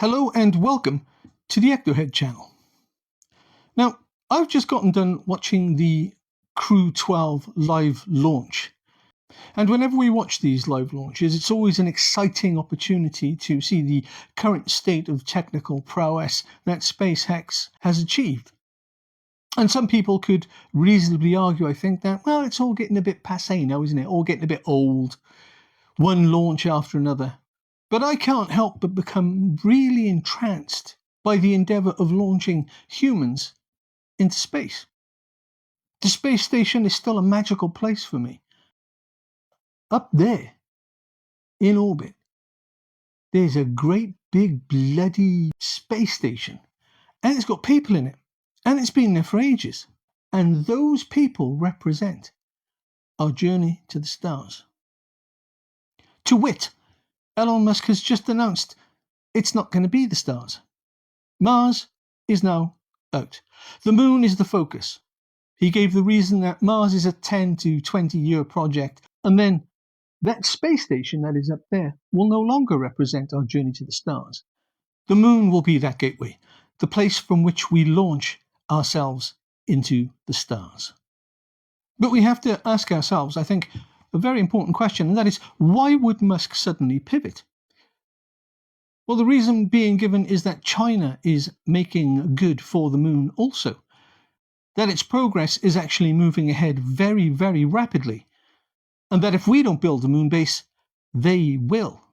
Hello and welcome to the Ectohead channel. Now, I've just gotten done watching the Crew 12 live launch. And whenever we watch these live launches, it's always an exciting opportunity to see the current state of technical prowess that SpaceX has achieved. And some people could reasonably argue, I think, that, well, it's all getting a bit passé now, isn't it? All getting a bit old. One launch after another. But I can't help but become really entranced by the endeavour of launching humans into space. The space station is still a magical place for me. Up there, in orbit, there's a great big bloody space station. And it's got people in it. And it's been there for ages. And those people represent our journey to the stars. To wit, Elon Musk has just announced it's not going to be the stars. Mars is now out. The moon is the focus. He gave the reason that Mars is a 10 to 20 year project, and then that space station that is up there will no longer represent our journey to the stars. The moon will be that gateway, the place from which we launch ourselves into the stars. But we have to ask ourselves, I think, a very important question, and that is, why would Musk suddenly pivot? Well, the reason being given is that China is making good for the moon also. That its progress is actually moving ahead very, very rapidly. And that if we don't build the moon base, they will.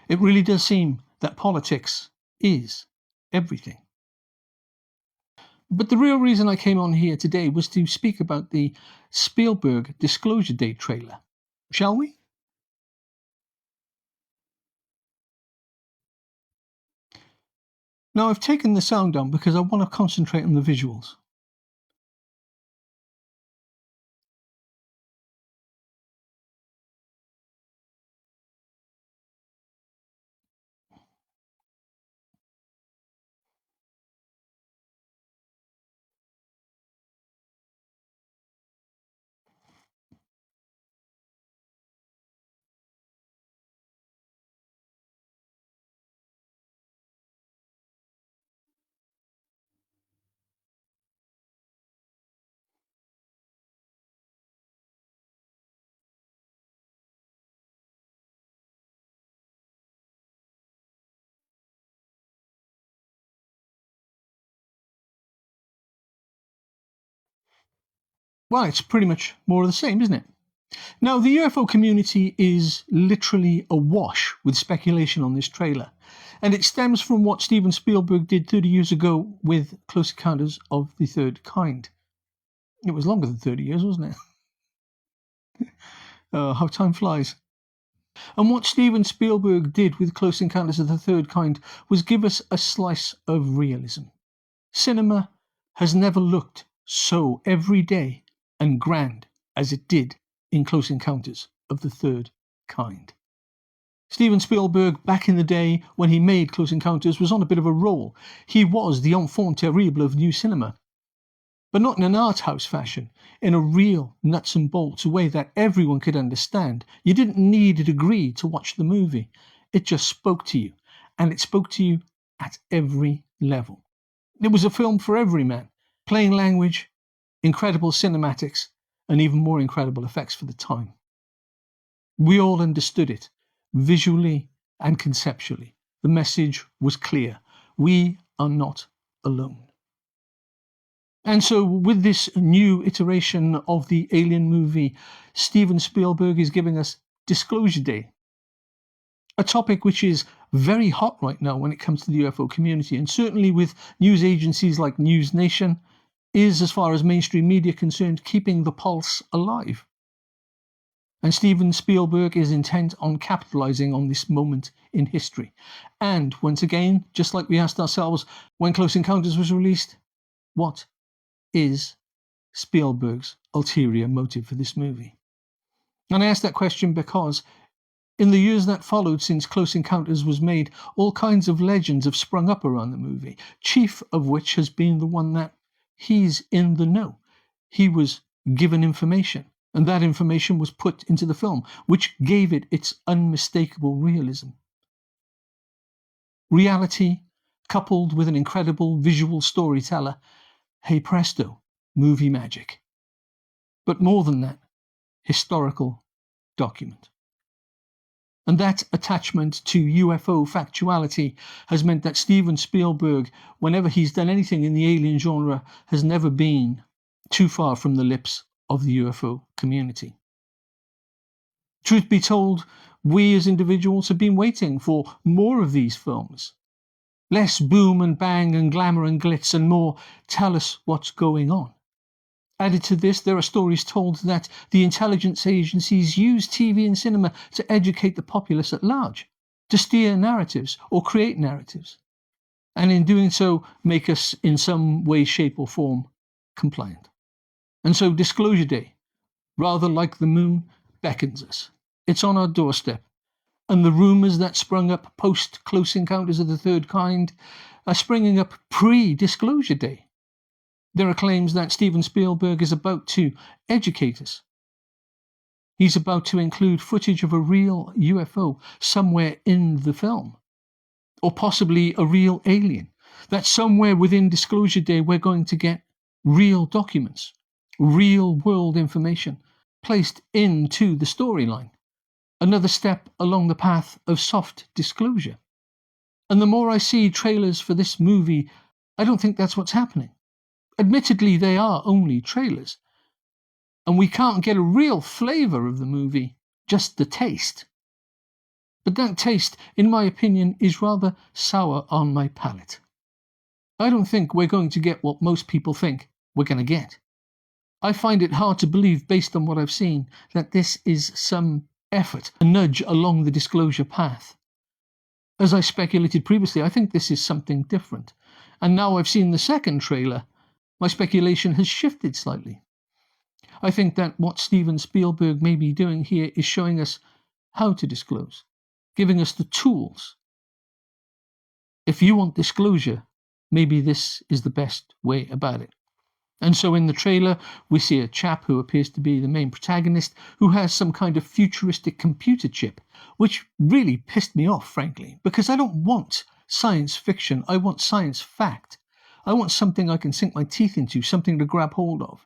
It really does seem that politics is everything. But the real reason I came on here today was to speak about the Spielberg Disclosure Day trailer. Shall we? Now, I've taken the sound down because I want to concentrate on the visuals. Well, it's pretty much more of the same, isn't it? Now, the UFO community is literally awash with speculation on this trailer, and it stems from what Steven Spielberg did 30 years ago with Close Encounters of the Third Kind. It was longer than 30 years, wasn't it? How time flies. And what Steven Spielberg did with Close Encounters of the Third Kind was give us a slice of realism. Cinema has never looked so everyday and grand as it did in Close Encounters of the Third Kind. Steven Spielberg, back in the day when he made Close Encounters, was on a bit of a roll. He was the enfant terrible of new cinema. But not in an art house fashion, in a real nuts and bolts way that everyone could understand. You didn't need a degree to watch the movie. It just spoke to you, and it spoke to you at every level. It was a film for every man. Plain language, incredible cinematics, and even more incredible effects for the time. We all understood it, visually and conceptually. The message was clear. We are not alone. And so with this new iteration of the Alien movie, Steven Spielberg is giving us Disclosure Day, a topic which is very hot right now when it comes to the UFO community, and certainly with news agencies like News Nation, is, as far as mainstream media concerned, keeping the pulse alive. And Steven Spielberg is intent on capitalizing on this moment in history. And once again, just like we asked ourselves when Close Encounters was released, what is Spielberg's ulterior motive for this movie? And I ask that question because in the years that followed since Close Encounters was made, all kinds of legends have sprung up around the movie, chief of which has been the one that he's in the know. He was given information, and that information was put into the film, which gave it its unmistakable realism. Reality, coupled with an incredible visual storyteller, hey presto, movie magic. But more than that, historical document. And that attachment to UFO factuality has meant that Steven Spielberg, whenever he's done anything in the alien genre, has never been too far from the lips of the UFO community. Truth be told, we as individuals have been waiting for more of these films. Less boom and bang and glamour and glitz, and more tell us what's going on. Added to this, there are stories told that the intelligence agencies use TV and cinema to educate the populace at large, to steer narratives or create narratives, and in doing so make us in some way, shape or form compliant. And so Disclosure Day, rather like the moon, beckons us. It's on our doorstep, and the rumours that sprung up post Close Encounters of the Third Kind are springing up pre-Disclosure Day. There are claims that Steven Spielberg is about to educate us. He's about to include footage of a real UFO somewhere in the film, or possibly a real alien. That somewhere within Disclosure Day we're going to get real documents, real world information placed into the storyline. Another step along the path of soft disclosure. And the more I see trailers for this movie, I don't think that's what's happening. Admittedly, they are only trailers, and we can't get a real flavour of the movie, just the taste. But that taste, in my opinion, is rather sour on my palate. I don't think we're going to get what most people think we're going to get. I find it hard to believe, based on what I've seen, that this is some effort, a nudge along the disclosure path. As I speculated previously, I think this is something different. And now I've seen the second trailer, my speculation has shifted slightly. I think that what Steven Spielberg may be doing here is showing us how to disclose, giving us the tools. If you want disclosure, maybe this is the best way about it. And so in the trailer, we see a chap who appears to be the main protagonist, who has some kind of futuristic computer chip, which really pissed me off, frankly, because I don't want science fiction, I want science fact. I want something I can sink my teeth into, something to grab hold of,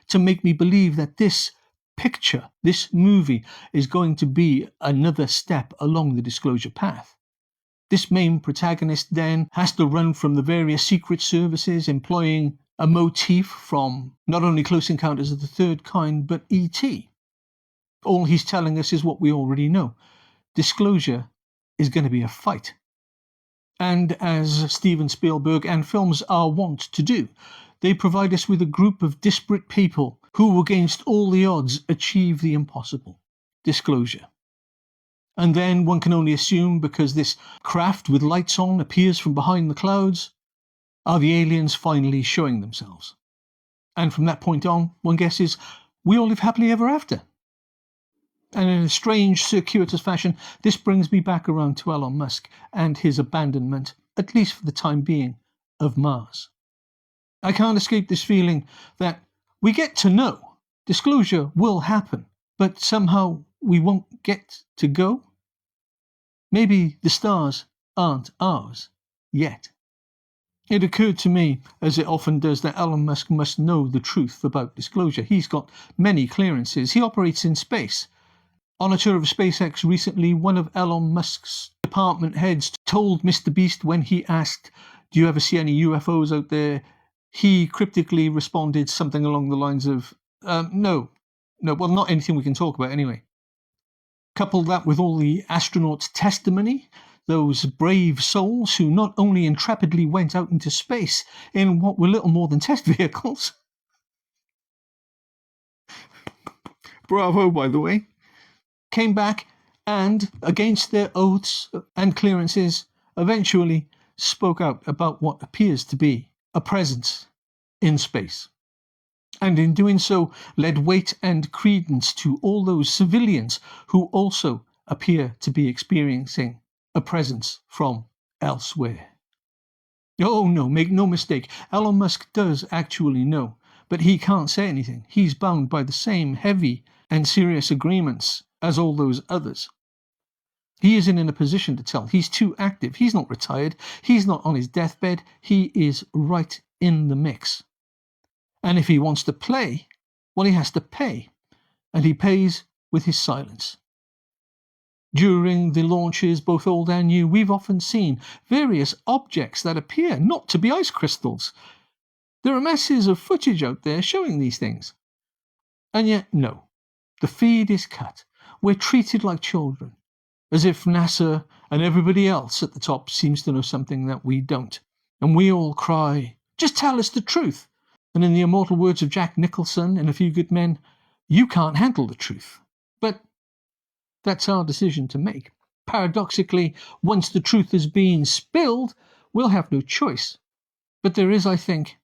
to make me believe that this picture, this movie, is going to be another step along the disclosure path. This main protagonist then has to run from the various secret services, employing a motif from not only Close Encounters of the Third Kind, but E.T. All he's telling us is what we already know. Disclosure is going to be a fight. And as Steven Spielberg and films are wont to do, they provide us with a group of disparate people who, against all the odds, achieve the impossible. Disclosure. And then one can only assume, because this craft with lights on appears from behind the clouds, are the aliens finally showing themselves. And from that point on, one guesses, we all live happily ever after. And in a strange, circuitous fashion, this brings me back around to Elon Musk and his abandonment, at least for the time being, of Mars. I can't escape this feeling that we get to know, disclosure will happen, but somehow we won't get to go. Maybe the stars aren't ours yet. It occurred to me, as it often does, that Elon Musk must know the truth about disclosure. He's got many clearances. He operates in space. On a tour of SpaceX recently, one of Elon Musk's department heads told Mr. Beast, when he asked, "Do you ever see any UFOs out there?" he cryptically responded something along the lines of, no, well, not anything we can talk about anyway. Couple that with all the astronauts' testimony, those brave souls who not only intrepidly went out into space in what were little more than test vehicles. Bravo, by the way. Came back and, against their oaths and clearances, eventually spoke out about what appears to be a presence in space. And in doing so, led weight and credence to all those civilians who also appear to be experiencing a presence from elsewhere. Oh no, make no mistake, Elon Musk does actually know, but he can't say anything. He's bound by the same heavy and serious agreements as all those others. He isn't in a position to tell. He's too active. He's not retired. He's not on his deathbed. He is right in the mix. And if he wants to play, well, he has to pay. And he pays with his silence. During the launches, both old and new, we've often seen various objects that appear not to be ice crystals. There are masses of footage out there showing these things. And yet, no. The feed is cut. We're treated like children, as if NASA and everybody else at the top seems to know something that we don't. And we all cry, just tell us the truth. And in the immortal words of Jack Nicholson in A Few Good Men, you can't handle the truth. But that's our decision to make. Paradoxically, once the truth has been spilled, we'll have no choice. But there is, I think,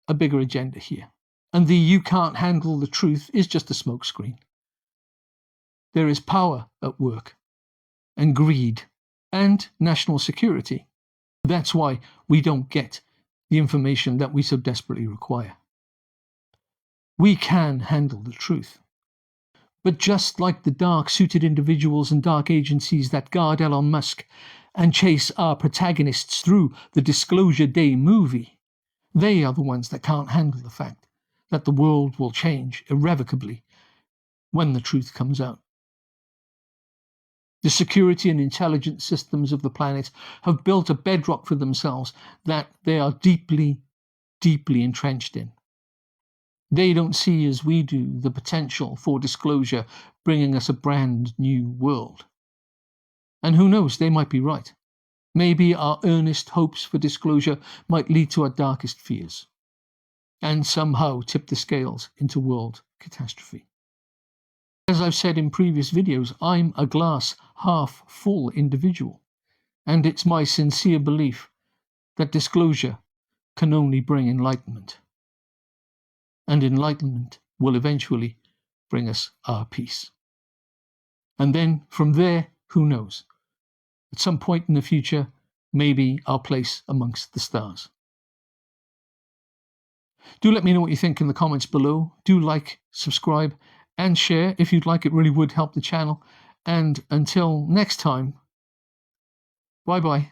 a bigger agenda here. And the you can't handle the truth is just a smokescreen. There is power at work, and greed, and national security. That's why we don't get the information that we so desperately require. We can handle the truth. But just like the dark-suited individuals and dark agencies that guard Elon Musk and chase our protagonists through the Disclosure Day movie, they are the ones that can't handle the fact that the world will change irrevocably when the truth comes out. The security and intelligence systems of the planet have built a bedrock for themselves that they are deeply, deeply entrenched in. They don't see as we do the potential for disclosure bringing us a brand new world. And who knows, they might be right. Maybe our earnest hopes for disclosure might lead to our darkest fears, and somehow tip the scales into world catastrophe. As I've said in previous videos, I'm a glass half full individual, and it's my sincere belief that disclosure can only bring enlightenment. And enlightenment will eventually bring us our peace. And then, from there, who knows? At some point in the future, maybe our place amongst the stars. Do let me know what you think in the comments below. Do like, subscribe, and share if you'd like. It really would help the channel. And until next time, bye-bye.